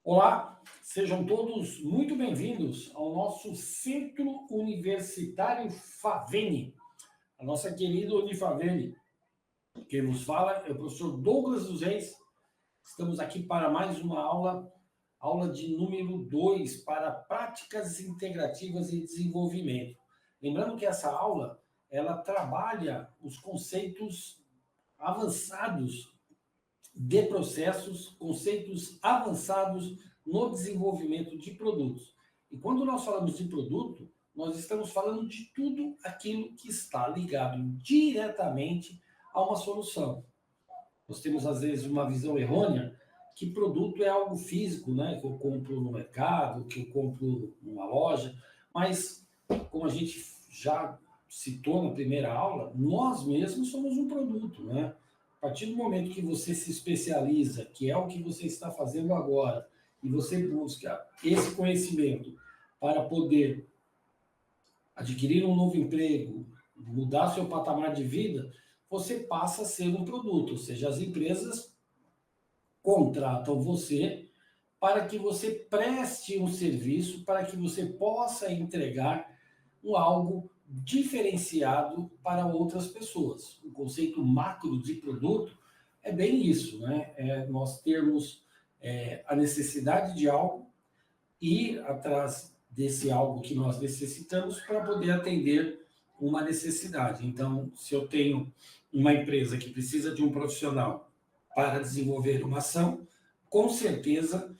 Olá, sejam todos muito bem-vindos ao nosso Centro Universitário Faveni, a nossa querida Unifaveni. Quem nos fala é o professor Douglas dos Reis. Estamos aqui para mais uma aula de número 2 para práticas integrativas e desenvolvimento. Lembrando que essa aula, ela trabalha os conceitos avançados de processos, conceitos avançados no desenvolvimento de produtos. E quando nós falamos de produto, nós estamos falando de tudo aquilo que está ligado diretamente a uma solução. Nós temos, às vezes, uma visão errônea que produto é algo físico, né? Que eu compro no mercado, que eu compro numa loja, mas, como a gente já citou na primeira aula, nós mesmos somos um produto, né? A partir do momento que você se especializa, que é o que você está fazendo agora, e você busca esse conhecimento para poder adquirir um novo emprego, mudar seu patamar de vida, você passa a ser um produto, ou seja, as empresas contratam você para que você preste um serviço, para que você possa entregar algo diferenciado para outras pessoas. O conceito macro de produto é bem isso, né? É nós termos a necessidade de algo e ir atrás desse algo que nós necessitamos para poder atender uma necessidade. Então, se eu tenho uma empresa que precisa de um profissional para desenvolver uma ação, com certeza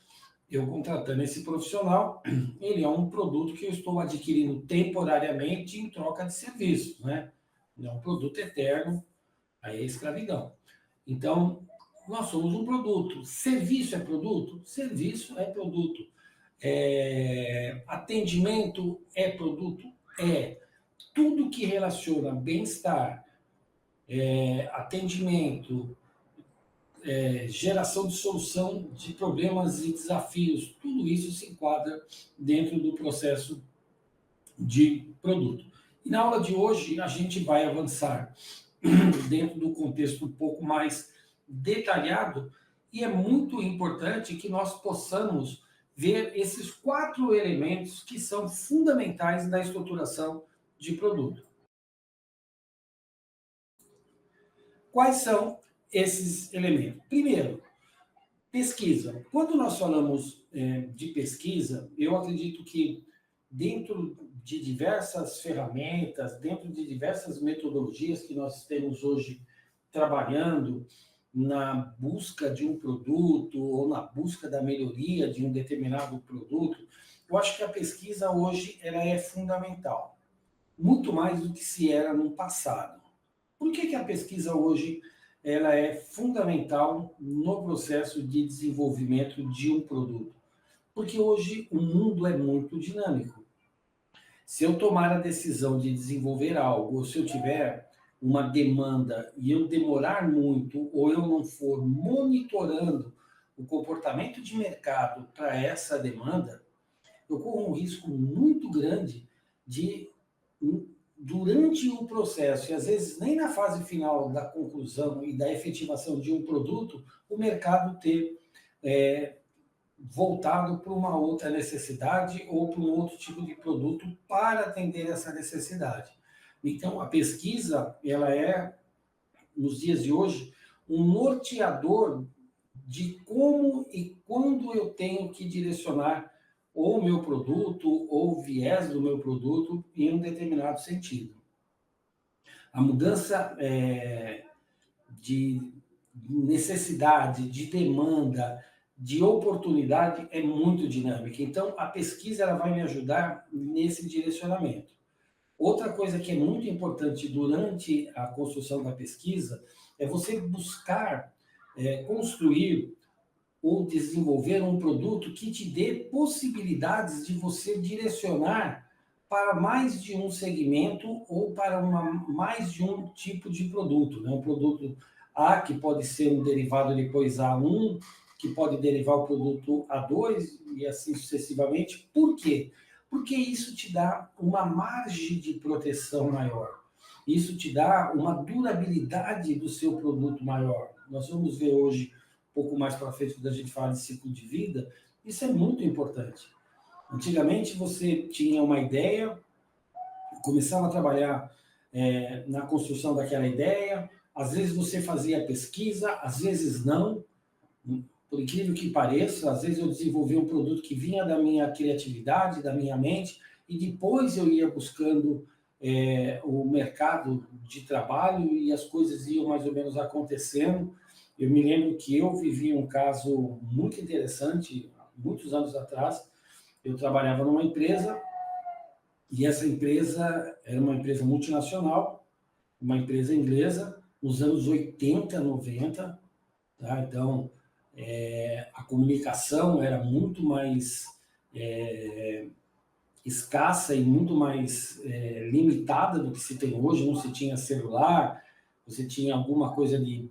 eu contratando esse profissional, ele é um produto que eu estou adquirindo temporariamente em troca de serviço, né? Não é um produto eterno, aí é escravidão. Então, nós somos um produto. Serviço é produto? Serviço é produto. Atendimento é produto? É. Tudo que relaciona bem-estar, atendimento, geração de solução de problemas e desafios, tudo isso se enquadra dentro do processo de produto. E na aula de hoje a gente vai avançar dentro do contexto um pouco mais detalhado e é muito importante que nós possamos ver esses 4 elementos que são fundamentais na estruturação de produto. Quais são esses elementos? Primeiro, pesquisa. Quando nós falamos de pesquisa, eu acredito que dentro de diversas ferramentas, dentro de diversas metodologias que nós temos hoje trabalhando na busca de um produto ou na busca da melhoria de um determinado produto, eu acho que a pesquisa hoje ela é fundamental, muito mais do que se era no passado. Por que a pesquisa hoje ela é fundamental no processo de desenvolvimento de um produto? Porque hoje o mundo é muito dinâmico. Se eu tomar a decisão de desenvolver algo, ou se eu tiver uma demanda e eu demorar muito, ou eu não for monitorando o comportamento de mercado para essa demanda, eu corro um risco muito grande de, durante o processo, e às vezes nem na fase final da conclusão e da efetivação de um produto, o mercado ter voltado para uma outra necessidade ou para um outro tipo de produto para atender essa necessidade. Então, a pesquisa, ela é, nos dias de hoje, um norteador de como e quando eu tenho que direcionar ou o meu produto ou o viés do meu produto em um determinado sentido. A mudança de necessidade, de demanda, de oportunidade é muito dinâmica. Então, a pesquisa ela vai me ajudar nesse direcionamento. Outra coisa que é muito importante durante a construção da pesquisa é você buscar construir ou desenvolver um produto que te dê possibilidades de você direcionar para mais de um segmento ou para mais de um tipo de produto. Né? Um produto A, que pode ser um derivado depois A1, que pode derivar o produto A2 e assim sucessivamente. Por quê? Porque isso te dá uma margem de proteção maior. Isso te dá uma durabilidade do seu produto maior. Nós vamos ver hoje, um pouco mais para frente, quando a gente fala de ciclo de vida, Isso é muito importante. Antigamente você tinha uma ideia, começava a trabalhar na construção daquela ideia, às vezes você fazia pesquisa, às vezes não, por incrível que pareça, às vezes eu desenvolvi um produto que vinha da minha criatividade, da minha mente, e depois eu ia buscando o mercado de trabalho e as coisas iam mais ou menos acontecendo. Eu me lembro que eu vivi um caso muito interessante, muitos anos atrás. Eu trabalhava numa empresa e essa empresa era uma empresa multinacional, uma empresa inglesa, nos anos 80, 90. Tá? Então, a comunicação era muito mais escassa e muito mais limitada do que se tem hoje. Não se tinha celular, você tinha alguma coisa de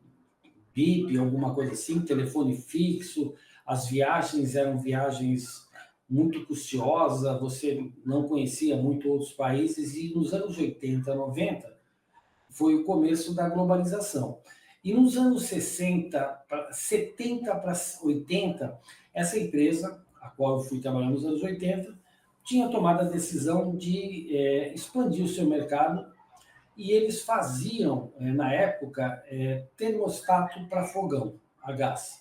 bip, alguma coisa assim, telefone fixo, as viagens eram viagens muito custiosas, você não conhecia muito outros países, e nos anos 80, 90, foi o começo da globalização. E nos anos 60, 70 para 80, essa empresa, a qual eu fui trabalhar nos anos 80, tinha tomado a decisão de expandir o seu mercado, e eles faziam, na época, termostato para fogão a gás.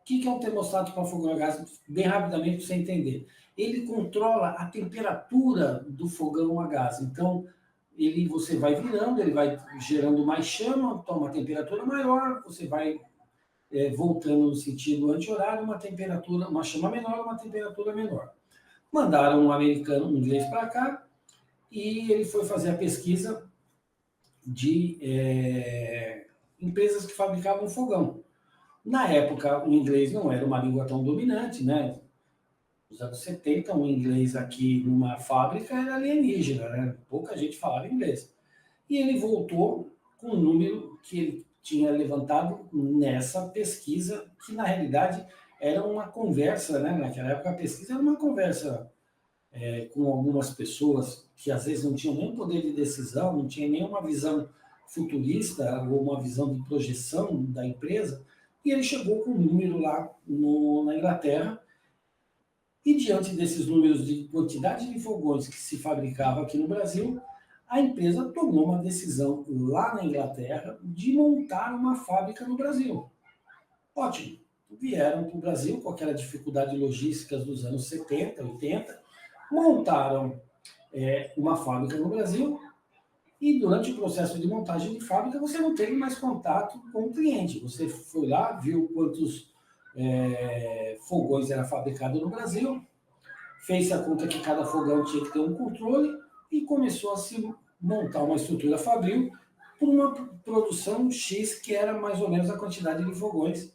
O que é um termostato para fogão a gás? Bem rapidamente para você entender. Ele controla a temperatura do fogão a gás. Então, você vai virando, ele vai gerando mais chama, toma uma temperatura maior, você vai voltando no sentido anti-horário, uma chama menor, uma temperatura menor. Mandaram um americano, um inglês para cá, e ele foi fazer a pesquisa de empresas que fabricavam fogão. Na época, o inglês não era uma língua tão dominante, né? Nos anos 70, um inglês aqui numa fábrica era alienígena, né? Pouca gente falava inglês. E ele voltou com um número que ele tinha levantado nessa pesquisa, que na realidade era uma conversa, né? Naquela época a pesquisa era uma conversa com algumas pessoas que às vezes não tinham nem poder de decisão, não tinham nenhuma visão futurista ou uma visão de projeção da empresa, e ele chegou com um número lá na Inglaterra, e diante desses números de quantidade de fogões que se fabricava aqui no Brasil, a empresa tomou uma decisão lá na Inglaterra de montar uma fábrica no Brasil. Ótimo, vieram para o Brasil com aquela dificuldade logística dos anos 70, 80, montaram uma fábrica no Brasil, e durante o processo de montagem de fábrica você não teve mais contato com o cliente. Você foi lá, viu quantos fogões era fabricado no Brasil, fez a conta que cada fogão tinha que ter um controle e começou a se montar uma estrutura fabril por uma produção X, que era mais ou menos a quantidade de fogões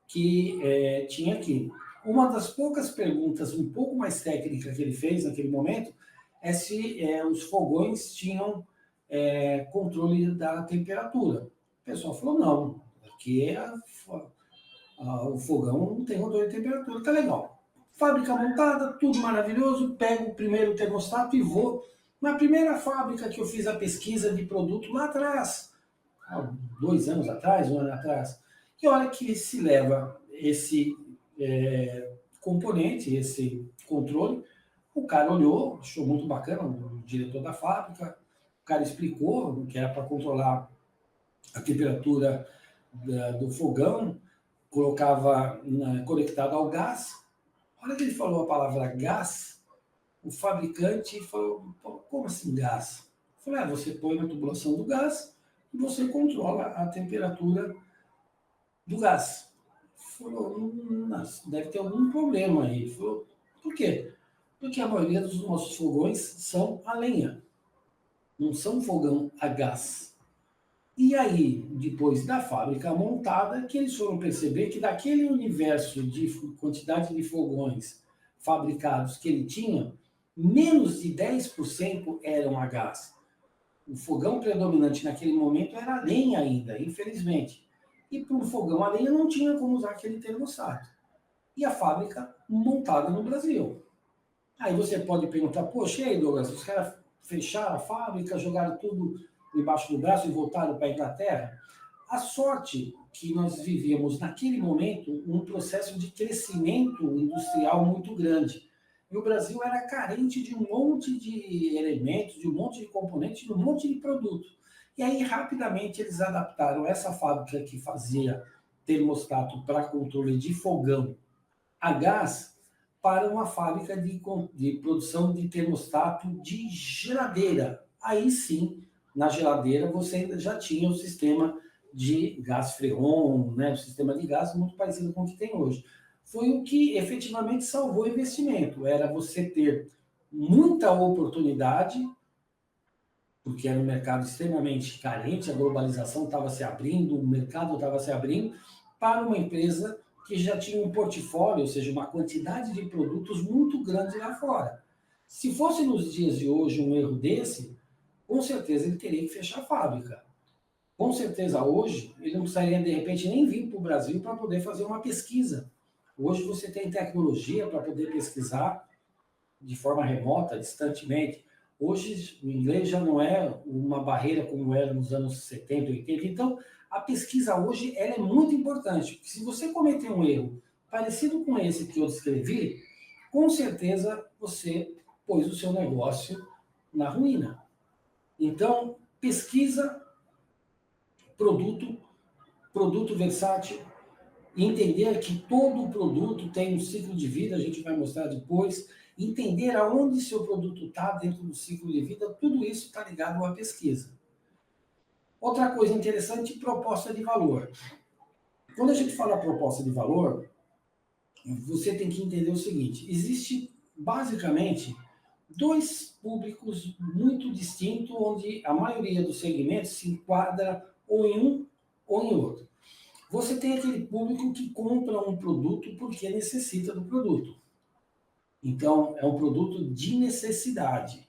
que tinha aqui. Uma das poucas perguntas um pouco mais técnicas que ele fez naquele momento é se os fogões tinham controle da temperatura. O pessoal falou, não, aqui o fogão não tem controle de temperatura, tá legal. Fábrica montada, tudo maravilhoso, pego o primeiro termostato e vou na primeira fábrica que eu fiz a pesquisa de produto lá atrás, há 2 anos atrás, 1 ano atrás, e olha que se leva esse componente, esse controle, o cara olhou, achou muito bacana, o diretor da fábrica, o cara explicou que era para controlar a temperatura do fogão, colocava conectado ao gás. A hora que ele falou a palavra gás, o fabricante falou, como assim gás? Eu falei, você põe na tubulação do gás e você controla a temperatura do gás. Falou, deve ter algum problema aí. Falou, por quê? Porque a maioria dos nossos fogões são a lenha, não são fogão a gás. E aí, depois da fábrica montada, que eles foram perceber que daquele universo de quantidade de fogões fabricados que ele tinha, menos de 10% eram a gás. O fogão predominante naquele momento era a lenha ainda, infelizmente. E para um fogão a lenha não tinha como usar aquele termostato. E a fábrica montada no Brasil. Aí você pode perguntar, poxa, e aí, Douglas, os caras fecharam a fábrica, jogaram tudo debaixo do braço e voltaram para a Inglaterra? A sorte que nós vivíamos, naquele momento, um processo de crescimento industrial muito grande. E o Brasil era carente de um monte de elementos, de um monte de componentes, de um monte de produto. E aí, rapidamente, eles adaptaram essa fábrica que fazia termostato para controle de fogão a gás para uma fábrica de produção de termostato de geladeira. Aí sim, na geladeira, você já tinha o sistema de gás freon, né, o sistema de gás muito parecido com o que tem hoje. Foi o que efetivamente salvou o investimento, era você ter muita oportunidade, porque era um mercado extremamente carente, a globalização estava se abrindo, o mercado estava se abrindo, para uma empresa que já tinha um portfólio, ou seja, uma quantidade de produtos muito grande lá fora. Se fosse nos dias de hoje um erro desse, com certeza ele teria que fechar a fábrica. Com certeza hoje ele não precisaria de repente nem vir para o Brasil para poder fazer uma pesquisa. Hoje você tem tecnologia para poder pesquisar de forma remota, distantemente. Hoje o inglês já não é uma barreira como era nos anos 70, 80. Então, a pesquisa hoje ela é muito importante. Se você cometer um erro parecido com esse que eu descrevi, com certeza você pôs o seu negócio na ruína. Então, pesquisa, produto versátil, entender que todo produto tem um ciclo de vida, a gente vai mostrar depois, entender aonde seu produto está dentro do ciclo de vida, tudo isso está ligado à pesquisa. Outra coisa interessante, proposta de valor. Quando a gente fala proposta de valor, você tem que entender o seguinte, existe basicamente dois públicos muito distintos, onde a maioria dos segmentos se enquadra ou em um ou em outro. Você tem aquele público que compra um produto porque necessita do produto. Então, é um produto de necessidade.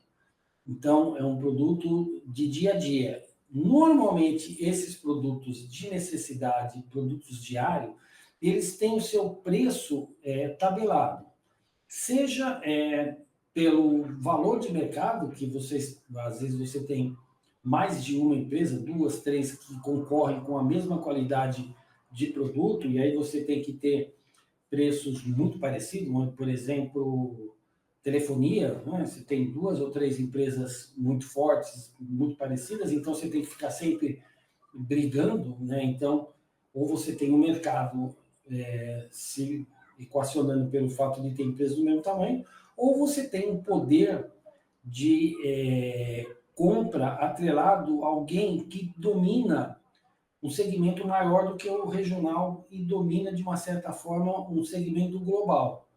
Então, é um produto de dia a dia. Normalmente, esses produtos de necessidade, produtos diários, eles têm o seu preço tabelado. Seja pelo valor de mercado, que vocês, às vezes você tem mais de uma empresa, duas, três, que concorrem com a mesma qualidade de produto, e aí você tem que ter preços muito parecidos, por exemplo, telefonia, né? Você tem duas ou três empresas muito fortes, muito parecidas, então você tem que ficar sempre brigando, né? Então, ou você tem um mercado se equacionando pelo fato de ter empresas do mesmo tamanho, ou você tem um poder de compra atrelado a alguém que domina um segmento maior do que o regional e domina, de uma certa forma, um segmento global.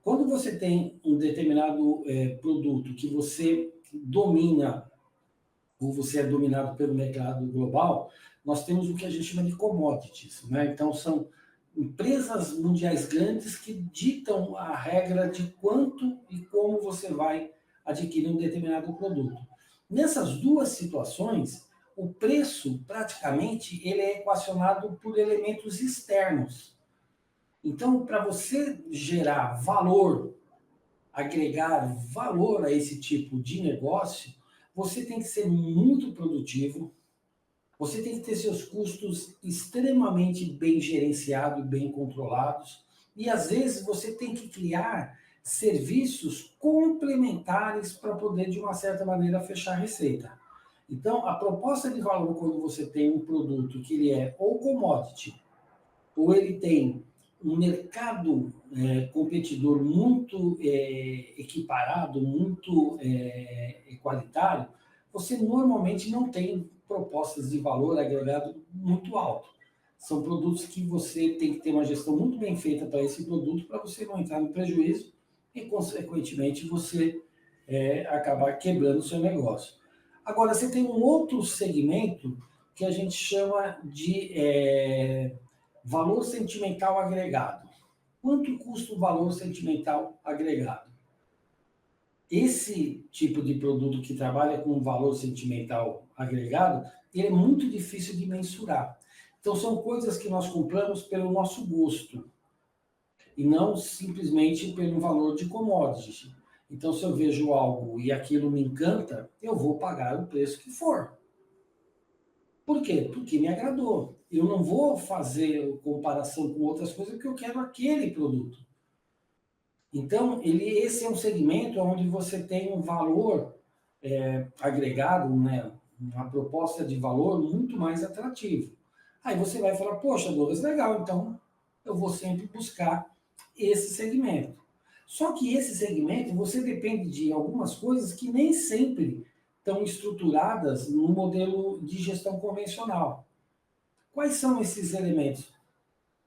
Quando você tem um determinado produto que você domina, ou você é dominado pelo mercado global, nós temos o que a gente chama de commodities, né? Então, são empresas mundiais grandes que ditam a regra de quanto e como você vai adquirir um determinado produto. Nessas duas situações, o preço, praticamente, ele é equacionado por elementos externos. Então, para você gerar valor, agregar valor a esse tipo de negócio, você tem que ser muito produtivo, você tem que ter seus custos extremamente bem gerenciados, bem controlados, e às vezes você tem que criar serviços complementares para poder, de uma certa maneira, fechar a receita. Então, a proposta de valor, quando você tem um produto que ele é ou commodity, ou ele tem um mercado competidor muito equiparado, muito igualitário, você normalmente não tem propostas de valor agregado muito alto. São produtos que você tem que ter uma gestão muito bem feita para esse produto, para você não entrar no prejuízo e, consequentemente, você acabar quebrando o seu negócio. Agora, você tem um outro segmento que a gente chama de valor sentimental agregado. Quanto custa o valor sentimental agregado? Esse tipo de produto que trabalha com valor sentimental agregado, ele é muito difícil de mensurar. Então, são coisas que nós compramos pelo nosso gosto e não simplesmente pelo valor de commodity. Então, se eu vejo algo e aquilo me encanta, eu vou pagar o preço que for. Por quê? Porque me agradou. eu não vou fazer comparação com outras coisas porque eu quero aquele produto. Então, esse é um segmento onde você tem um valor agregado, né, uma proposta de valor muito mais atrativo. Aí você vai falar, poxa, Douglas, legal, então eu vou sempre buscar esse segmento. Só que esse segmento, você depende de algumas coisas que nem sempre estão estruturadas no modelo de gestão convencional. Quais são esses elementos?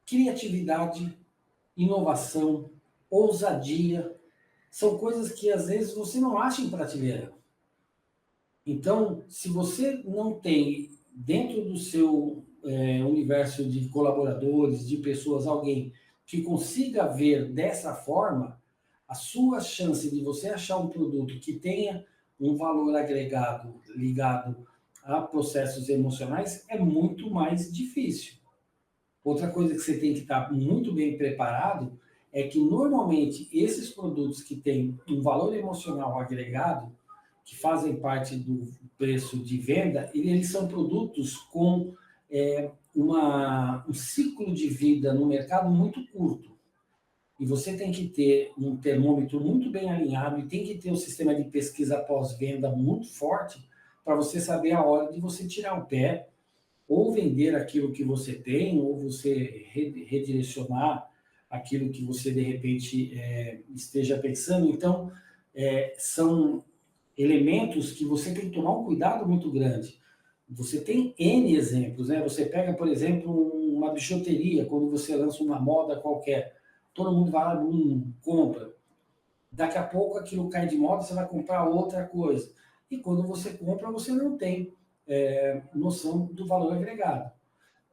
Criatividade, inovação, ousadia, são coisas que às vezes você não acha em prateleira. Então, se você não tem dentro do seu universo de colaboradores, de pessoas, alguém que consiga ver dessa forma, a sua chance de você achar um produto que tenha um valor agregado ligado a processos emocionais é muito mais difícil. Outra coisa que você tem que estar muito bem preparado é que, normalmente, esses produtos que têm um valor emocional agregado, que fazem parte do preço de venda, eles são produtos com um ciclo de vida no mercado muito curto. E você tem que ter um termômetro muito bem alinhado e tem que ter um sistema de pesquisa pós-venda muito forte para você saber a hora de você tirar o pé ou vender aquilo que você tem, ou você redirecionar aquilo que você, de repente, esteja pensando. Então, são elementos que você tem que tomar um cuidado muito grande. Você tem N exemplos, né? Você pega, por exemplo, uma bijuteria, quando você lança uma moda qualquer, todo mundo vai lá e compra. Daqui a pouco aquilo cai de moda, você vai comprar outra coisa. E quando você compra, você não tem noção do valor agregado.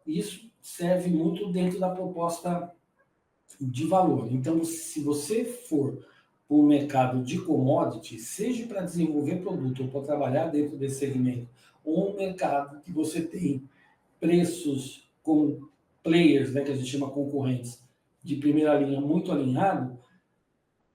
Isso serve muito dentro da proposta de valor. Então, se você for para o mercado de commodity, seja para desenvolver produto ou para trabalhar dentro desse segmento, ou um mercado que você tem preços com players, né, que a gente chama concorrentes, de primeira linha muito alinhado,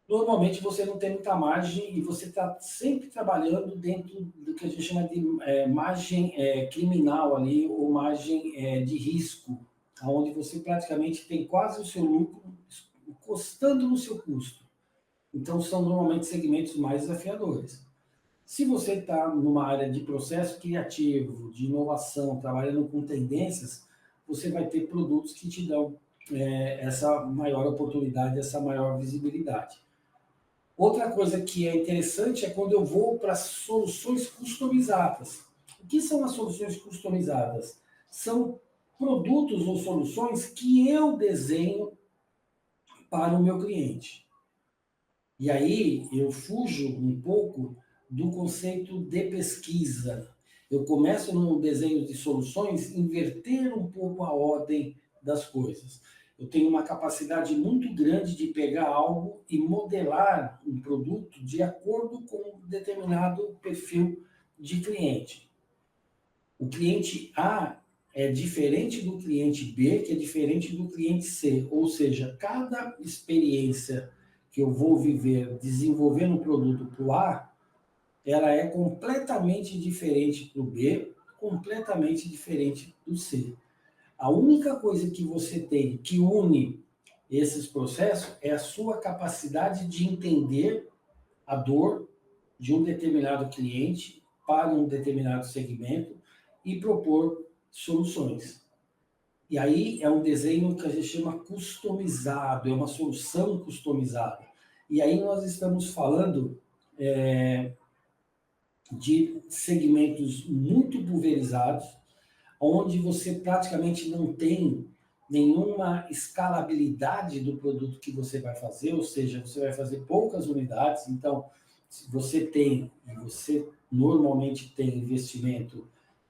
normalmente você não tem muita margem e você está sempre trabalhando dentro do que a gente chama de margem criminal ali, ou margem de risco, onde você praticamente tem quase o seu lucro encostando no seu custo. Então, são normalmente segmentos mais desafiadores. Se você está numa área de processo criativo, de inovação, trabalhando com tendências, você vai ter produtos que te dão essa maior oportunidade, essa maior visibilidade. Outra coisa que é interessante é quando eu vou para soluções customizadas. O que são as soluções customizadas? São produtos ou soluções que eu desenho para o meu cliente. E aí eu fujo um pouco do conceito de pesquisa. Eu começo no desenho de soluções, inverter um pouco a ordem das coisas. Eu tenho uma capacidade muito grande de pegar algo e modelar um produto de acordo com um determinado perfil de cliente. O cliente A é diferente do cliente B, que é diferente do cliente C. Ou seja, cada experiência que eu vou viver desenvolvendo um produto para o A, ela é completamente diferente para o B, completamente diferente do C. A única coisa que você tem que une esses processos é a sua capacidade de entender a dor de um determinado cliente para um determinado segmento e propor soluções. E aí é um desenho que a gente chama customizado, é uma solução customizada. E aí nós estamos falando de segmentos muito pulverizados, onde você praticamente não tem nenhuma escalabilidade do produto que você vai fazer, ou seja, você vai fazer poucas unidades. Então, se você tem, e você normalmente tem investimento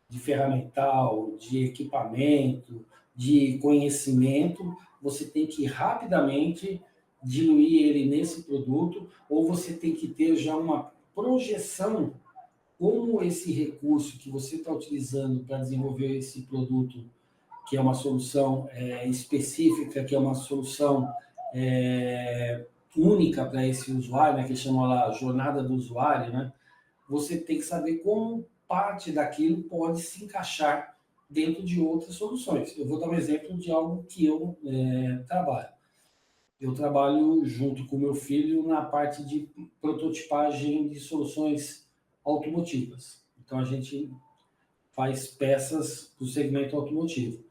de ferramental, de equipamento, de conhecimento, você tem que rapidamente diluir ele nesse produto, ou você tem que ter já uma projeção como esse recurso que você está utilizando para desenvolver esse produto, que é uma solução específica, que é uma solução única para esse usuário, né, que chama lá jornada do usuário, né? Você tem que saber como parte daquilo pode se encaixar dentro de outras soluções. Eu vou dar um exemplo de algo que eu trabalho. Eu trabalho junto com meu filho na parte de prototipagem de soluções automotivas. Então, a gente faz peças do segmento automotivo.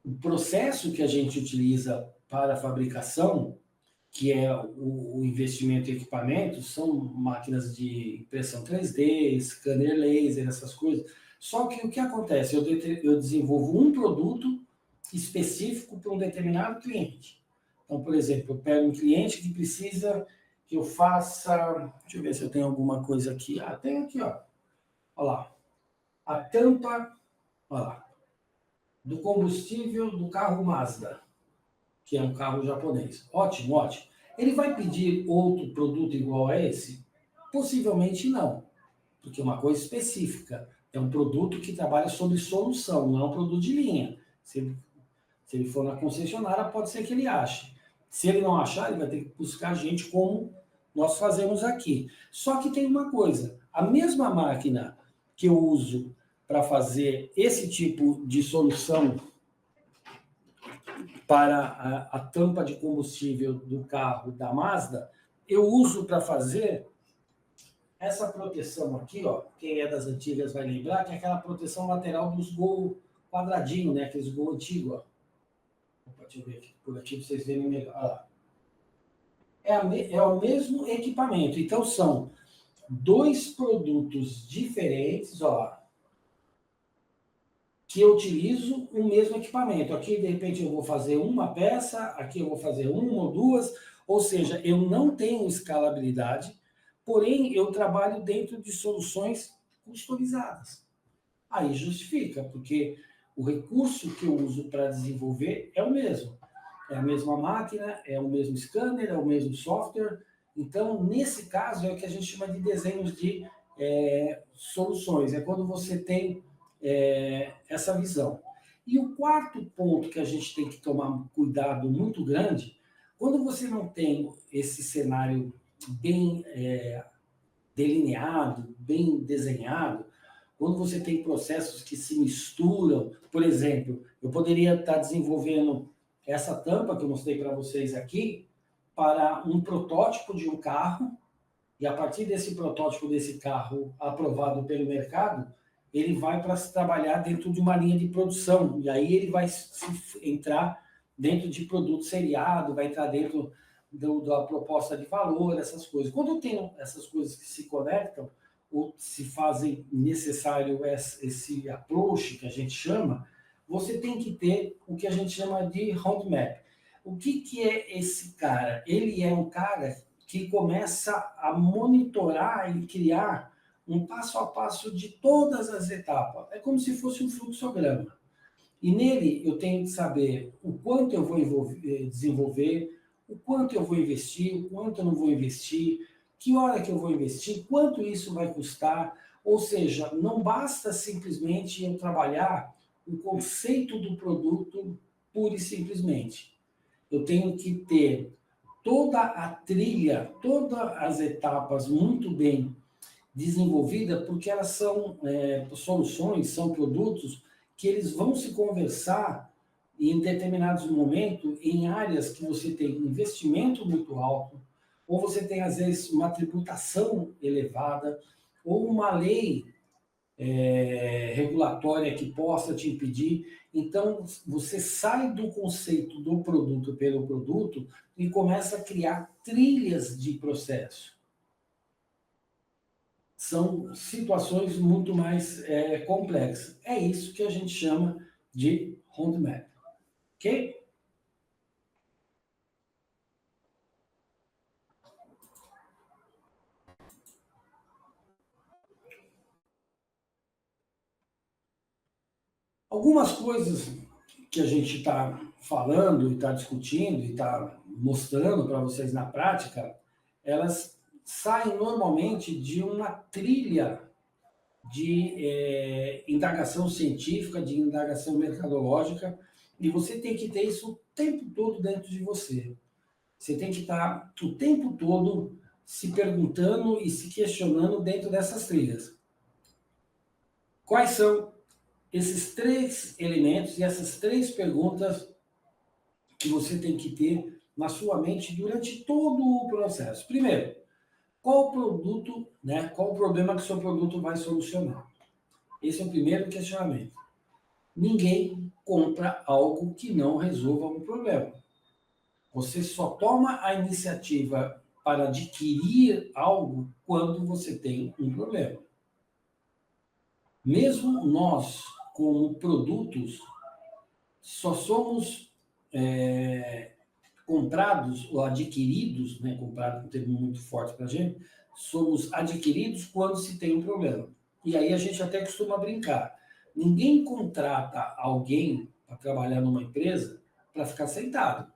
O processo que a gente utiliza para a fabricação, que é o investimento em equipamentos, são máquinas de impressão 3D, scanner laser, essas coisas. Só que o que acontece? Eu desenvolvo um produto específico para um determinado cliente. Então, por exemplo, eu pego um cliente que precisa que eu faça... Deixa eu ver se eu tenho alguma coisa aqui. Ah, tem aqui, ó. Olha lá. A tampa, olha lá, do combustível do carro Mazda, que é um carro japonês. Ótimo, ótimo. Ele vai pedir outro produto igual a esse? Possivelmente não, porque é uma coisa específica. É um produto que trabalha sobre solução, não é um produto de linha. Se ele for na concessionária, pode ser que ele ache. Se ele não achar, ele vai ter que buscar a gente como nós fazemos aqui. Só que tem uma coisa, a mesma máquina que eu uso para fazer esse tipo de solução para a tampa de combustível do carro da Mazda, eu uso para fazer essa proteção aqui, ó. Quem é das antigas vai lembrar que é aquela proteção lateral dos Gol quadradinho, né? Aqueles Gol antigos, ó. Deixa eu ver aqui por aqui para vocês verem melhor. Olha lá. É o mesmo equipamento. Então, são dois produtos diferentes, ó, que eu utilizo o mesmo equipamento. Aqui, de repente, eu vou fazer uma peça, aqui eu vou fazer uma ou duas, ou seja, eu não tenho escalabilidade, porém, eu trabalho dentro de soluções customizadas. Aí justifica, porque o recurso que eu uso para desenvolver é o mesmo. É a mesma máquina, é o mesmo scanner, é o mesmo software. Então, nesse caso, é o que a gente chama de desenhos de soluções. É quando você tem essa visão. E o quarto ponto que a gente tem que tomar um cuidado muito grande, quando você não tem esse cenário bem delineado, bem desenhado, quando você tem processos que se misturam, por exemplo, eu poderia estar desenvolvendo essa tampa que eu mostrei para vocês aqui para um protótipo de um carro, e a partir desse protótipo desse carro aprovado pelo mercado, ele vai para se trabalhar dentro de uma linha de produção, e aí ele vai entrar dentro de produto seriado, vai entrar dentro da proposta de valor, essas coisas. Quando eu tenho essas coisas que se conectam, ou se fazem necessário esse approach, que a gente chama, você tem que ter o que a gente chama de roadmap. O que é esse cara? Ele é um cara que começa a monitorar e criar um passo a passo de todas as etapas. É como se fosse um fluxograma. E nele eu tenho que saber o quanto eu vou desenvolver, o quanto eu vou investir, o quanto eu não vou investir, que hora que eu vou investir, quanto isso vai custar. Ou seja, não basta simplesmente eu trabalhar o conceito do produto pura e simplesmente. Eu tenho que ter toda a trilha, todas as etapas muito bem desenvolvidas, porque elas são soluções, são produtos que eles vão se conversar em determinados momentos em áreas que você tem investimento muito alto, ou você tem, às vezes, uma tributação elevada, ou uma lei regulatória que possa te impedir. Então, você sai do conceito do produto pelo produto e começa a criar trilhas de processo. São situações muito mais complexas. É isso que a gente chama de roadmap. Ok? Algumas coisas que a gente está falando e está discutindo e está mostrando para vocês na prática, elas saem normalmente de uma trilha de indagação científica, de indagação mercadológica, e você tem que ter isso o tempo todo dentro de você. Você tem que estar o tempo todo se perguntando e se questionando dentro dessas trilhas. Quais são esses 3 elementos e essas 3 perguntas que você tem que ter na sua mente durante todo o processo. Primeiro, qual o produto, né? Qual o problema que o seu produto vai solucionar? Esse é o primeiro questionamento. Ninguém compra algo que não resolva um problema. Você só toma a iniciativa para adquirir algo quando você tem um problema. Mesmo nós, como produtos, só somos comprados ou adquiridos, né? Comprado é um termo muito forte para a gente, somos adquiridos quando se tem um problema. E aí a gente até costuma brincar. Ninguém contrata alguém para trabalhar numa empresa para ficar sentado.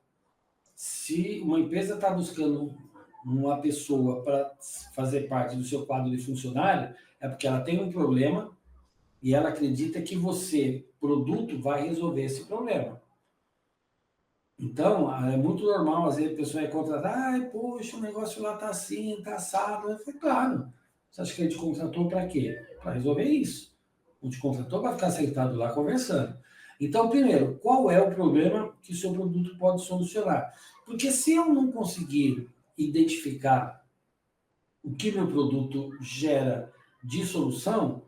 Se uma empresa está buscando uma pessoa para fazer parte do seu quadro de funcionário, é porque ela tem um problema e ela acredita que você, produto, vai resolver esse problema. Então, é muito normal, às vezes, a pessoa vai contratar, ai, poxa, o negócio lá está assim, está assado. Eu falei, claro, você acha que ele te contratou para quê? Para resolver isso. Não te contratou para ficar sentado lá conversando. Então, primeiro, qual é o problema que o seu produto pode solucionar? Porque se eu não conseguir identificar o que meu produto gera de solução,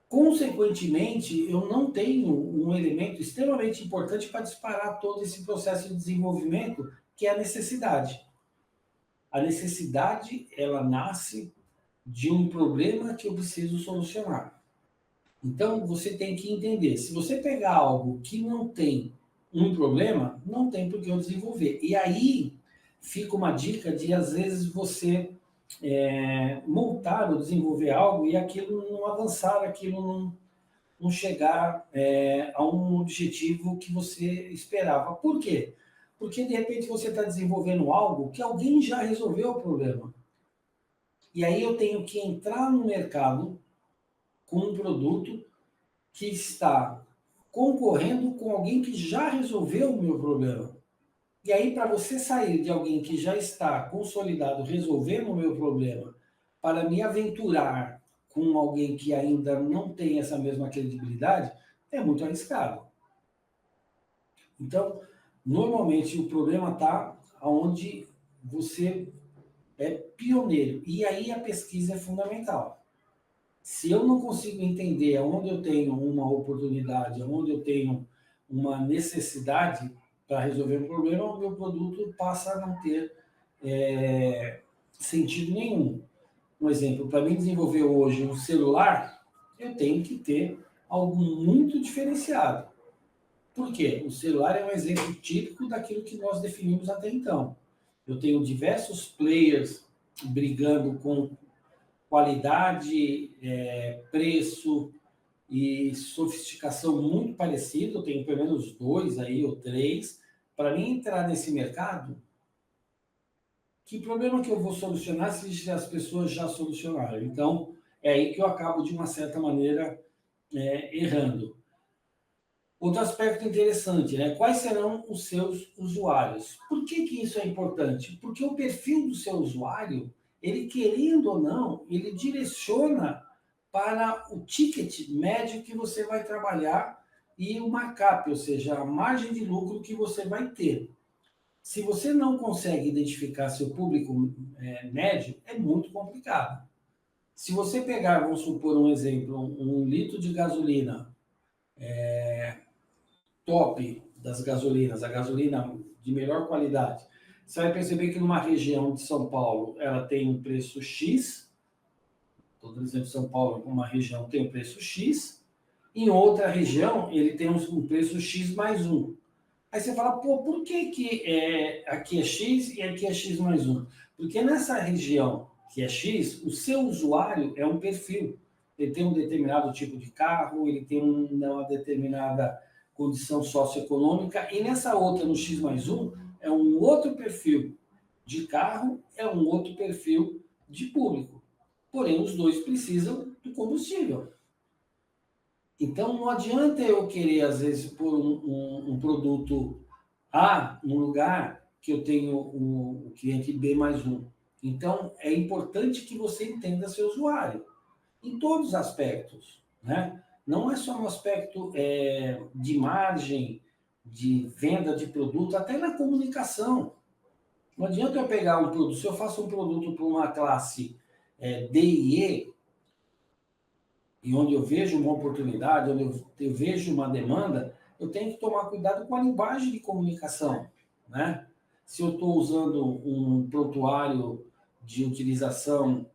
consequentemente, eu não tenho um elemento extremamente importante para disparar todo esse processo de desenvolvimento, que é a necessidade. A necessidade, ela nasce de um problema que eu preciso solucionar. Então, você tem que entender, se você pegar algo que não tem um problema, não tem por que eu desenvolver. E aí fica uma dica de, às vezes, você montar ou desenvolver algo e aquilo não avançar, aquilo não chegar a um objetivo que você esperava. Por quê? Porque, de repente, você está desenvolvendo algo que alguém já resolveu o problema. E aí eu tenho que entrar no mercado com um produto que está concorrendo com alguém que já resolveu o meu problema. E aí, para você sair de alguém que já está consolidado resolvendo o meu problema, para me aventurar com alguém que ainda não tem essa mesma credibilidade, é muito arriscado. Então, normalmente o problema está onde você é pioneiro. E aí a pesquisa é fundamental. Se eu não consigo entender onde eu tenho uma oportunidade, onde eu tenho uma necessidade para resolver um problema, o meu produto passa a não ter sentido nenhum. Um exemplo, para mim desenvolver hoje um celular, eu tenho que ter algo muito diferenciado. Por quê? O celular é um exemplo típico daquilo que nós definimos até então. Eu tenho diversos players brigando com qualidade, preço e sofisticação muito parecido. Eu tenho pelo menos 2 aí ou 3. Para mim entrar nesse mercado, que problema que eu vou solucionar se as pessoas já solucionaram? Então, é aí que eu acabo, de uma certa maneira, errando. Outro aspecto interessante, né? Quais serão os seus usuários? Por que isso é importante? Porque o perfil do seu usuário, ele querendo ou não, ele direciona para o ticket médio que você vai trabalhar e o markup, ou seja, a margem de lucro que você vai ter. Se você não consegue identificar seu público médio, é muito complicado. Se você pegar, vamos supor um exemplo, um litro de gasolina top das gasolinas, a gasolina de melhor qualidade, você vai perceber que numa região de São Paulo ela tem um preço X, estou dizendo São Paulo, uma região tem um preço X, em outra região ele tem um preço X mais 1. Aí você fala, pô, por que aqui é X e aqui é X mais 1? Porque nessa região que é X, o seu usuário é um perfil. Ele tem um determinado tipo de carro, ele tem uma determinada condição socioeconômica, e nessa outra, no X mais 1, é um outro perfil de carro, é um outro perfil de público. Porém, os dois precisam do combustível. Então, não adianta eu querer, às vezes, pôr um produto A no lugar que eu tenho o cliente B mais 1. Então, é importante que você entenda seu usuário, em todos os aspectos, né? não é só no aspecto de margem, de venda de produto, até na comunicação. Não adianta eu pegar um produto, se eu faço um produto para uma classe D e E, e onde eu vejo uma oportunidade, onde eu vejo uma demanda, eu tenho que tomar cuidado com a linguagem de comunicação, né? Se eu estou usando um prontuário de utilização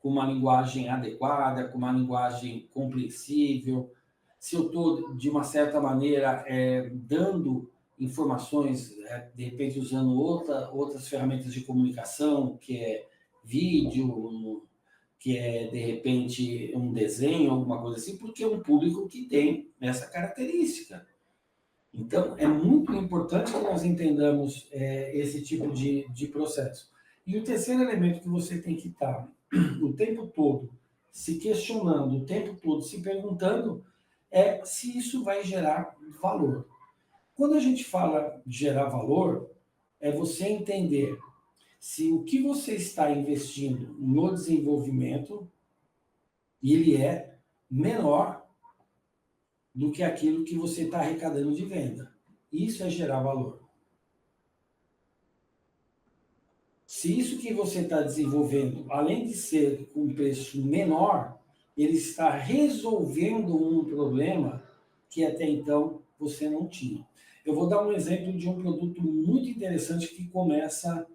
com uma linguagem adequada, com uma linguagem compreensível, se eu estou, de uma certa maneira, dando informações, de repente usando outras ferramentas de comunicação, que é vídeo, que é, de repente, um desenho, alguma coisa assim, porque é um público que tem essa característica. Então, é muito importante que nós entendamos esse tipo de processo. E o terceiro elemento que você tem que estar o tempo todo se questionando, o tempo todo se perguntando, é se isso vai gerar valor. Quando a gente fala de gerar valor, é você entender se o que você está investindo no desenvolvimento, ele é menor do que aquilo que você está arrecadando de venda. Isso é gerar valor. Se isso que você está desenvolvendo, além de ser com um preço menor, ele está resolvendo um problema que até então você não tinha. Eu vou dar um exemplo de um produto muito interessante que começa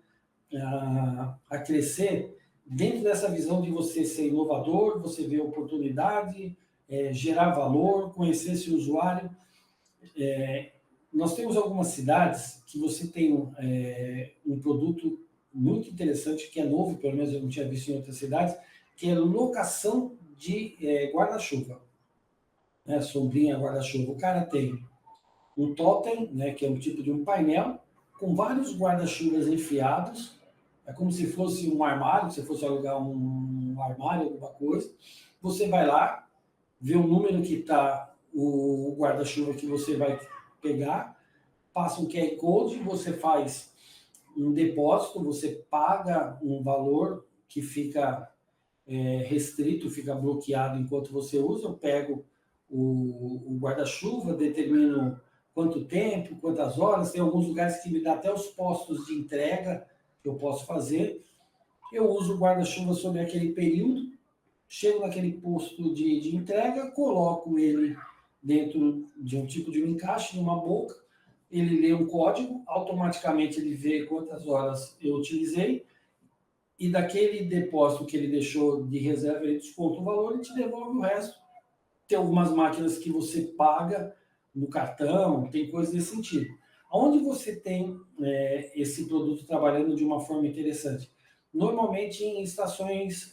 a crescer dentro dessa visão de você ser inovador, você ver oportunidade, gerar valor, conhecer seu usuário. Nós temos algumas cidades que você tem um produto muito interessante, que é novo, pelo menos eu não tinha visto em outras cidades, que é locação de guarda-chuva. Né? Sombrinha, guarda-chuva. O cara tem um totem, né, que é um tipo de um painel, com vários guarda-chuvas enfiados. É como se fosse um armário, se você fosse alugar um armário, alguma coisa. Você vai lá, vê o número que está o guarda-chuva que você vai pegar, passa um QR Code, você faz um depósito, você paga um valor que fica restrito, fica bloqueado enquanto você usa. Eu pego o guarda-chuva, determino quanto tempo, quantas horas. Tem alguns lugares que me dá até os postos de entrega que eu posso fazer. Eu uso o guarda-chuva sobre aquele período, chego naquele posto de entrega, coloco ele dentro de um tipo de um encaixe, numa boca, ele lê um código, automaticamente ele vê quantas horas eu utilizei, e daquele depósito que ele deixou de reserva, ele desconta o valor e te devolve o resto. Tem algumas máquinas que você paga no cartão, tem coisas desse sentido. Onde você tem esse produto trabalhando de uma forma interessante? Normalmente em estações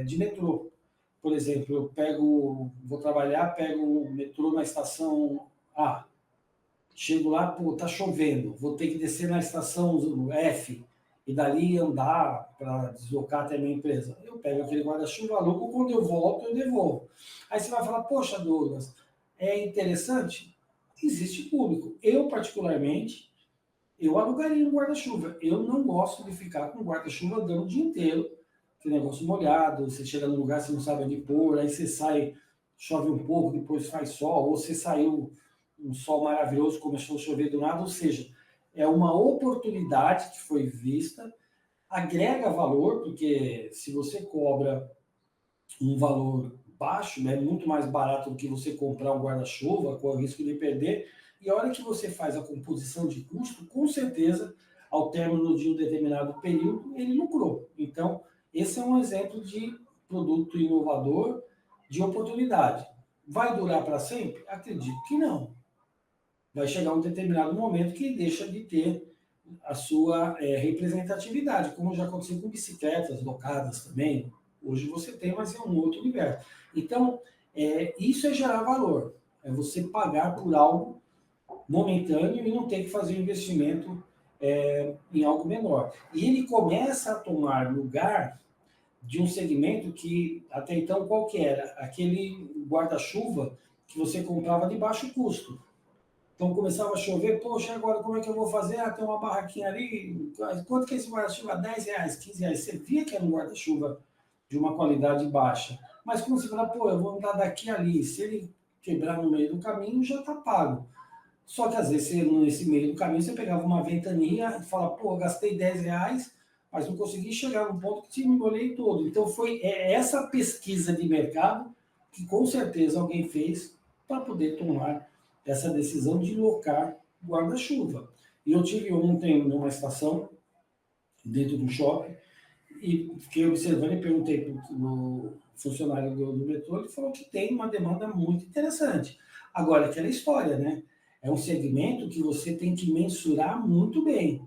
de metrô. Por exemplo, eu vou trabalhar, pego o metrô na estação A. Chego lá, pô, tá chovendo, vou ter que descer na estação F e dali andar para deslocar até a minha empresa. Eu pego aquele guarda-chuva, alugo, quando eu volto, eu devolvo. Aí você vai falar, poxa, Douglas, é interessante? Existe público. Eu, particularmente, eu alugaria um guarda-chuva. Eu não gosto de ficar com guarda-chuva andando o dia inteiro, aquele negócio molhado, você chega no lugar, você não sabe onde pôr, aí você sai, chove um pouco, depois faz sol, ou você saiu um sol maravilhoso, começou a chover do nada, ou seja, é uma oportunidade que foi vista, agrega valor, porque se você cobra um valor baixo, é muito mais barato do que você comprar um guarda-chuva, com o risco de perder, e a hora que você faz a composição de custo, com certeza, ao término de um determinado período, ele lucrou. Então, esse é um exemplo de produto inovador, de oportunidade. Vai durar para sempre? Acredito que não. Vai chegar um determinado momento que deixa de ter a sua representatividade, como já aconteceu com bicicletas locadas também. Hoje você tem, mas é um outro universo. Então, isso é gerar valor. É você pagar por algo momentâneo e não ter que fazer investimento em algo menor. E ele começa a tomar lugar de um segmento que, até então, qual que era? Aquele guarda-chuva que você comprava de baixo custo. Então começava a chover, poxa, agora como é que eu vou fazer? Ah, tem uma barraquinha ali, quanto que é esse guarda-chuva? R$ 10, R$ 15. Você via que era um guarda-chuva de uma qualidade baixa. Mas como você fala, pô, eu vou andar daqui a ali, se ele quebrar no meio do caminho, já está pago. Só que às vezes, nesse meio do caminho, você pegava uma ventania e fala, pô, eu gastei R$ 10, mas não consegui chegar no ponto que me molhei todo. Então foi essa pesquisa de mercado que com certeza alguém fez para poder tomar essa decisão de locar guarda-chuva. E eu tive ontem numa estação, dentro do shopping, e fiquei observando e perguntei para o funcionário do metrô, ele falou que tem uma demanda muito interessante. Agora, aquela história, né? É um segmento que você tem que mensurar muito bem.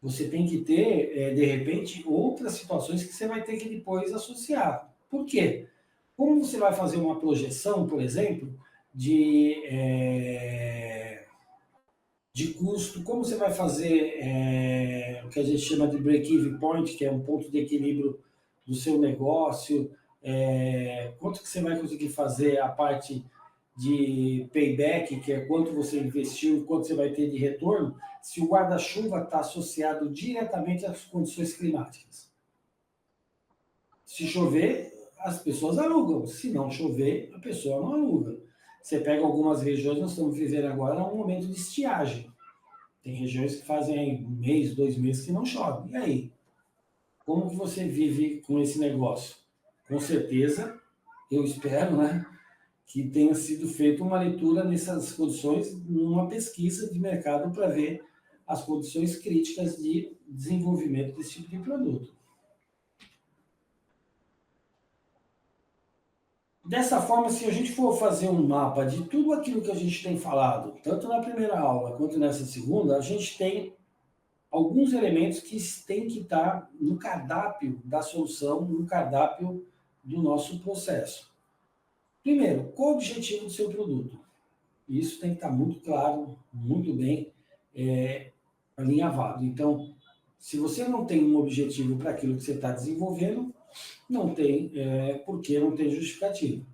Você tem que ter, de repente, outras situações que você vai ter que depois associar. Por quê? Como você vai fazer uma projeção, por exemplo, de custo, como você vai fazer o que a gente chama de break-even point, que é um ponto de equilíbrio do seu negócio, quanto que você vai conseguir fazer a parte de payback, que é quanto você investiu e quanto você vai ter de retorno, se o guarda-chuva está associado diretamente às condições climáticas. Se chover, as pessoas alugam. Se não chover, a pessoa não aluga. Você pega algumas regiões, nós estamos vivendo agora um momento de estiagem. Tem regiões que fazem 1 mês, 2 meses que não chove. E aí? Como que você vive com esse negócio? Com certeza, eu espero, né, que tenha sido feita uma leitura nessas condições, numa pesquisa de mercado para ver as condições críticas de desenvolvimento desse tipo de produto. Dessa forma, se a gente for fazer um mapa de tudo aquilo que a gente tem falado, tanto na primeira aula quanto nessa segunda, a gente tem alguns elementos que têm que estar no cardápio da solução, no cardápio do nosso processo. Primeiro, qual o objetivo do seu produto? Isso tem que estar muito claro, muito bem alinhavado. Então, se você não tem um objetivo para aquilo que você está desenvolvendo, não tem porque não tem justificativo.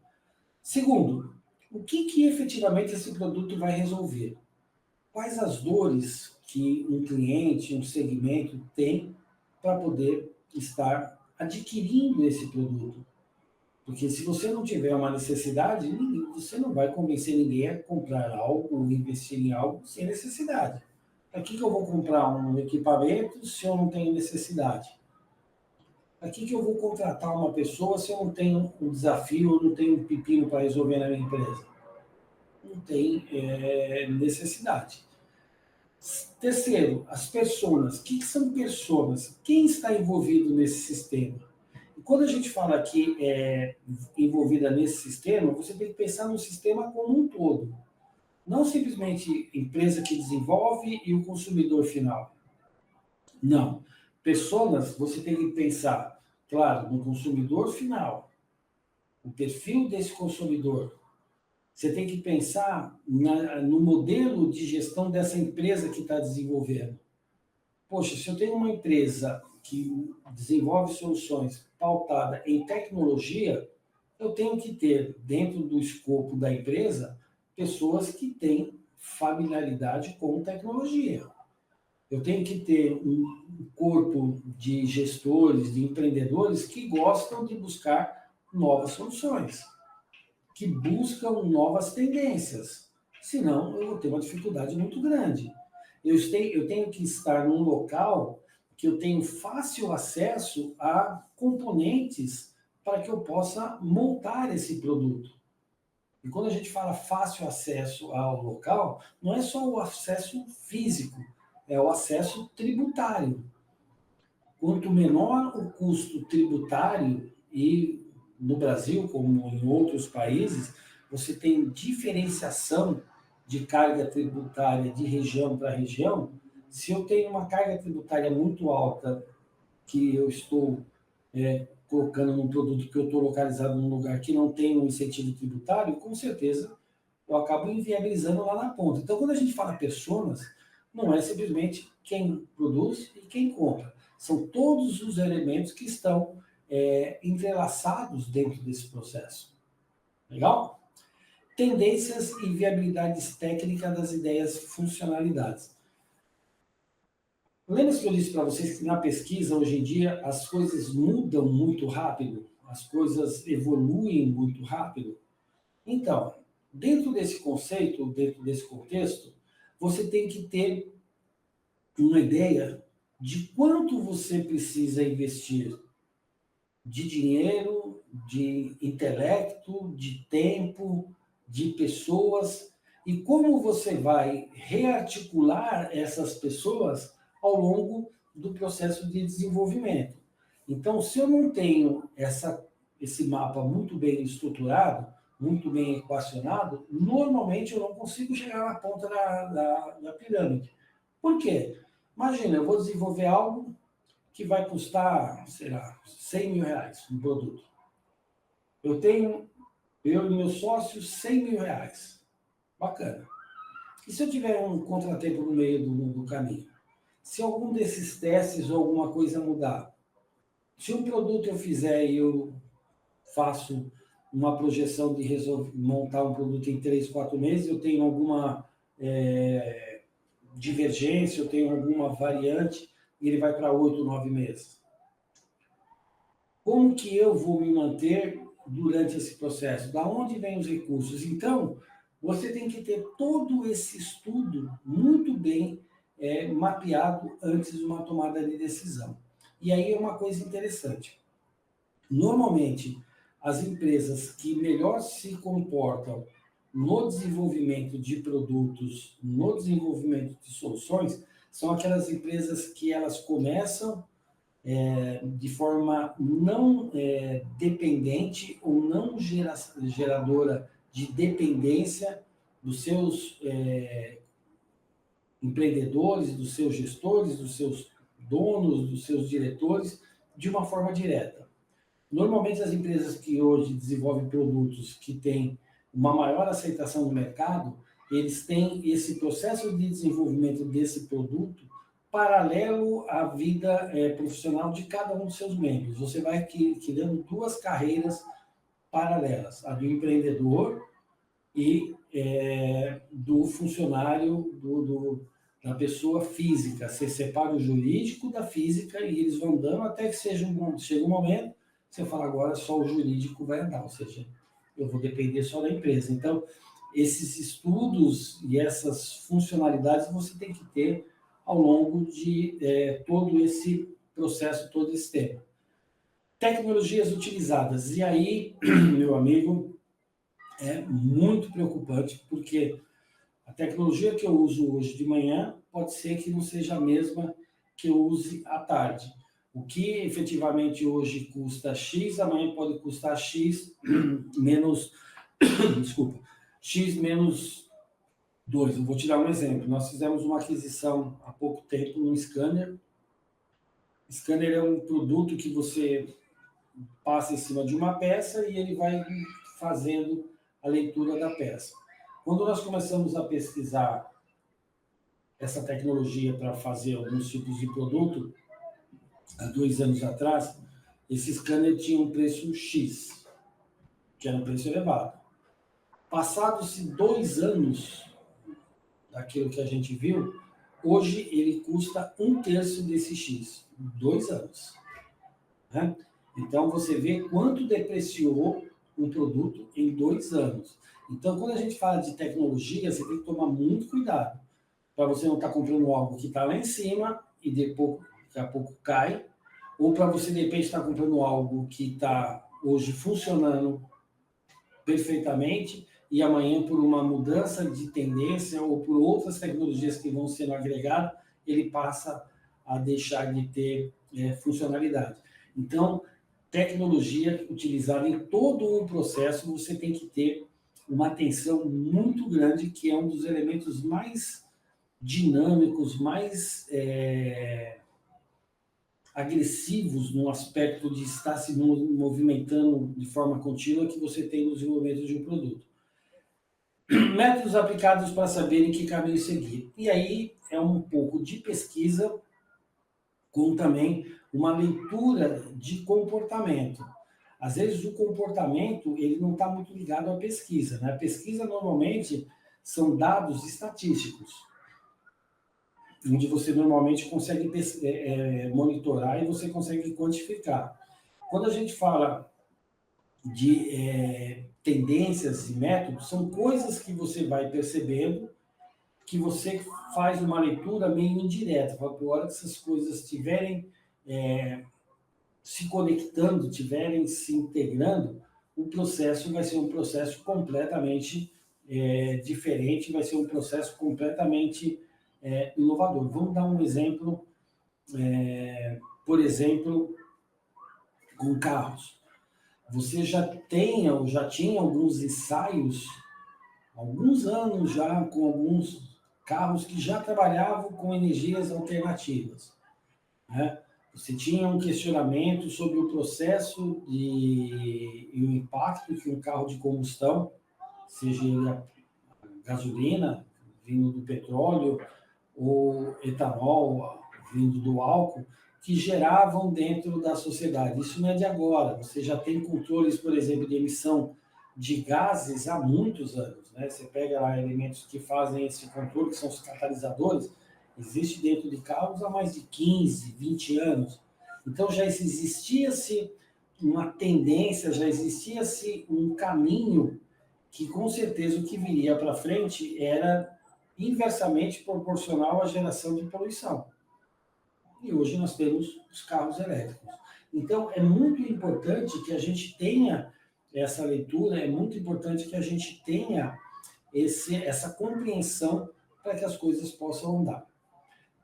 Segundo, o que efetivamente esse produto vai resolver? Quais as dores que um cliente, um segmento tem para poder estar adquirindo esse produto? Porque se você não tiver uma necessidade, você não vai convencer ninguém a comprar algo ou investir em algo sem necessidade. Para que eu vou comprar um equipamento se eu não tenho necessidade? Para que eu vou contratar uma pessoa se eu não tenho um desafio ou não tenho um pepino para resolver na minha empresa? Não tem necessidade. Terceiro, as pessoas. O que são pessoas? Quem está envolvido nesse sistema? E quando a gente fala aqui envolvida nesse sistema, você tem que pensar no sistema como um todo. Não simplesmente empresa que desenvolve e o consumidor final. Não. Pessoas, você tem que pensar, claro, no consumidor final, o perfil desse consumidor. Você tem que pensar no modelo de gestão dessa empresa que está desenvolvendo. Poxa, se eu tenho uma empresa que desenvolve soluções pautada em tecnologia, eu tenho que ter, dentro do escopo da empresa, pessoas que têm familiaridade com tecnologia. Eu tenho que ter um corpo de gestores, de empreendedores que gostam de buscar novas soluções, que buscam novas tendências. Senão, eu vou ter uma dificuldade muito grande. Eu tenho que estar num local que eu tenho fácil acesso a componentes para que eu possa montar esse produto. E quando a gente fala fácil acesso ao local, não é só o acesso físico, é o acesso tributário. Quanto menor o custo tributário, e no Brasil, como em outros países, você tem diferenciação de carga tributária de região para região. Se eu tenho uma carga tributária muito alta, que eu estou colocando num produto que eu estou localizado num lugar que não tem um incentivo tributário, com certeza eu acabo inviabilizando lá na ponta. Então, quando a gente fala pessoas, não é simplesmente quem produz e quem compra. São todos os elementos que estão entrelaçados dentro desse processo. Legal? Tendências e viabilidades técnicas das ideias funcionalidades. Lembra que eu disse para vocês que na pesquisa, hoje em dia, as coisas mudam muito rápido, as coisas evoluem muito rápido? Então, dentro desse conceito, dentro desse contexto, você tem que ter uma ideia de quanto você precisa investir de dinheiro, de intelecto, de tempo, de pessoas, e como você vai rearticular essas pessoas ao longo do processo de desenvolvimento. Então, se eu não tenho esse mapa muito bem estruturado, muito bem equacionado, normalmente eu não consigo chegar na ponta da pirâmide. Por quê? Imagina, eu vou desenvolver algo que vai custar, sei lá, 100 mil reais um produto. Eu e meus sócios, 100 mil reais. Bacana. E se eu tiver um contratempo no meio do caminho? Se algum desses testes ou alguma coisa mudar? Se um produto eu fizer e eu faço uma projeção de montar um produto em 3, 4 meses, eu tenho alguma divergência, eu tenho alguma variante, e ele vai para 8, 9 meses. Como que eu vou me manter durante esse processo? Da onde vêm os recursos? Então, você tem que ter todo esse estudo muito bem mapeado antes de uma tomada de decisão. E aí é uma coisa interessante. Normalmente, as empresas que melhor se comportam no desenvolvimento de produtos, no desenvolvimento de soluções, são aquelas empresas que elas começam de forma não dependente ou não geradora de dependência dos seus empreendedores, dos seus gestores, dos seus donos, dos seus diretores, de uma forma direta. Normalmente, as empresas que hoje desenvolvem produtos que têm uma maior aceitação no mercado, eles têm esse processo de desenvolvimento desse produto paralelo à vida profissional de cada um dos seus membros. Você vai criando duas carreiras paralelas, a do empreendedor e do funcionário, da pessoa física. Você separa o jurídico da física e eles vão dando até que chega um momento, você fala, agora só o jurídico vai andar, ou seja, eu vou depender só da empresa. Então, esses estudos e essas funcionalidades você tem que ter ao longo de todo esse processo, todo esse tempo. Tecnologias utilizadas. E aí, meu amigo, é muito preocupante, porque a tecnologia que eu uso hoje de manhã pode ser que não seja a mesma que eu use à tarde. O que efetivamente hoje custa X, amanhã pode custar X menos, desculpa, X menos 2. Eu vou te dar um exemplo. Nós fizemos uma aquisição há pouco tempo no scanner. Scanner é um produto que você passa em cima de uma peça e ele vai fazendo a leitura da peça. Quando nós começamos a pesquisar essa tecnologia para fazer alguns tipos de produto, há 2 anos atrás, esse scanner tinha um preço X, que era um preço elevado. Passados-se 2 anos daquilo que a gente viu, hoje ele custa 1/3 desse X. 2 anos. Né? Então, você vê quanto depreciou um produto em 2 anos. Então, quando a gente fala de tecnologia, você tem que tomar muito cuidado para você não estar comprando algo que está lá em cima e daqui a pouco cai, ou para você, de repente, estar comprando algo que está hoje funcionando perfeitamente e amanhã, por uma mudança de tendência ou por outras tecnologias que vão sendo agregadas, ele passa a deixar de ter funcionalidade. Então, tecnologia utilizada em todo o processo, você tem que ter uma atenção muito grande, que é um dos elementos mais dinâmicos, mais agressivos no aspecto de estar se movimentando de forma contínua que você tem no desenvolvimento de um produto. Métodos aplicados para saber em que caminho seguir. E aí é um pouco de pesquisa com também uma leitura de comportamento. Às vezes o comportamento ele não está muito ligado à pesquisa. Né? A pesquisa normalmente são dados estatísticos. onde você normalmente consegue monitorar e você consegue quantificar. Quando a gente fala de tendências e métodos, são coisas que você vai percebendo, que você faz uma leitura meio indireta. Fala, por hora que essas coisas estiverem se conectando, estiverem se integrando, o processo vai ser um processo completamente diferente, vai ser um processo completamente inovador. Vamos dar um exemplo, por exemplo, com carros. Você já tem ou já tinha alguns ensaios, alguns anos já, com alguns carros que já trabalhavam com energias alternativas, né? Você tinha um questionamento sobre o processo e o impacto que um carro de combustão, seja ele a gasolina, vindo do petróleo, ou etanol, vindo do álcool, que geravam dentro da sociedade. Isso não é de agora. Você já tem controles, por exemplo, de emissão de gases há muitos anos, né? Você pega lá elementos que fazem esse controle, que são os catalisadores, existe dentro de carros há mais de 15, 20 anos. Então já existia-se uma tendência, já existia-se um caminho que com certeza o que viria para frente era inversamente proporcional à geração de poluição. E hoje nós temos os carros elétricos. Então é muito importante que a gente tenha essa leitura, é muito importante que a gente tenha essa compreensão para que as coisas possam andar.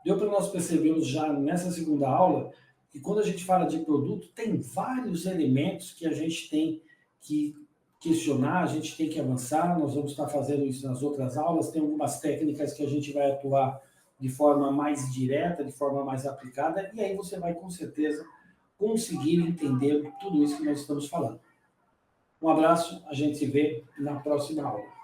Deu para nós percebermos já nessa segunda aula que quando a gente fala de produto, tem vários elementos que a gente tem que questionar, a gente tem que avançar, nós vamos estar fazendo isso nas outras aulas, tem algumas técnicas que a gente vai atuar de forma mais direta, de forma mais aplicada, e aí você vai com certeza conseguir entender tudo isso que nós estamos falando. Um abraço, a gente se vê na próxima aula.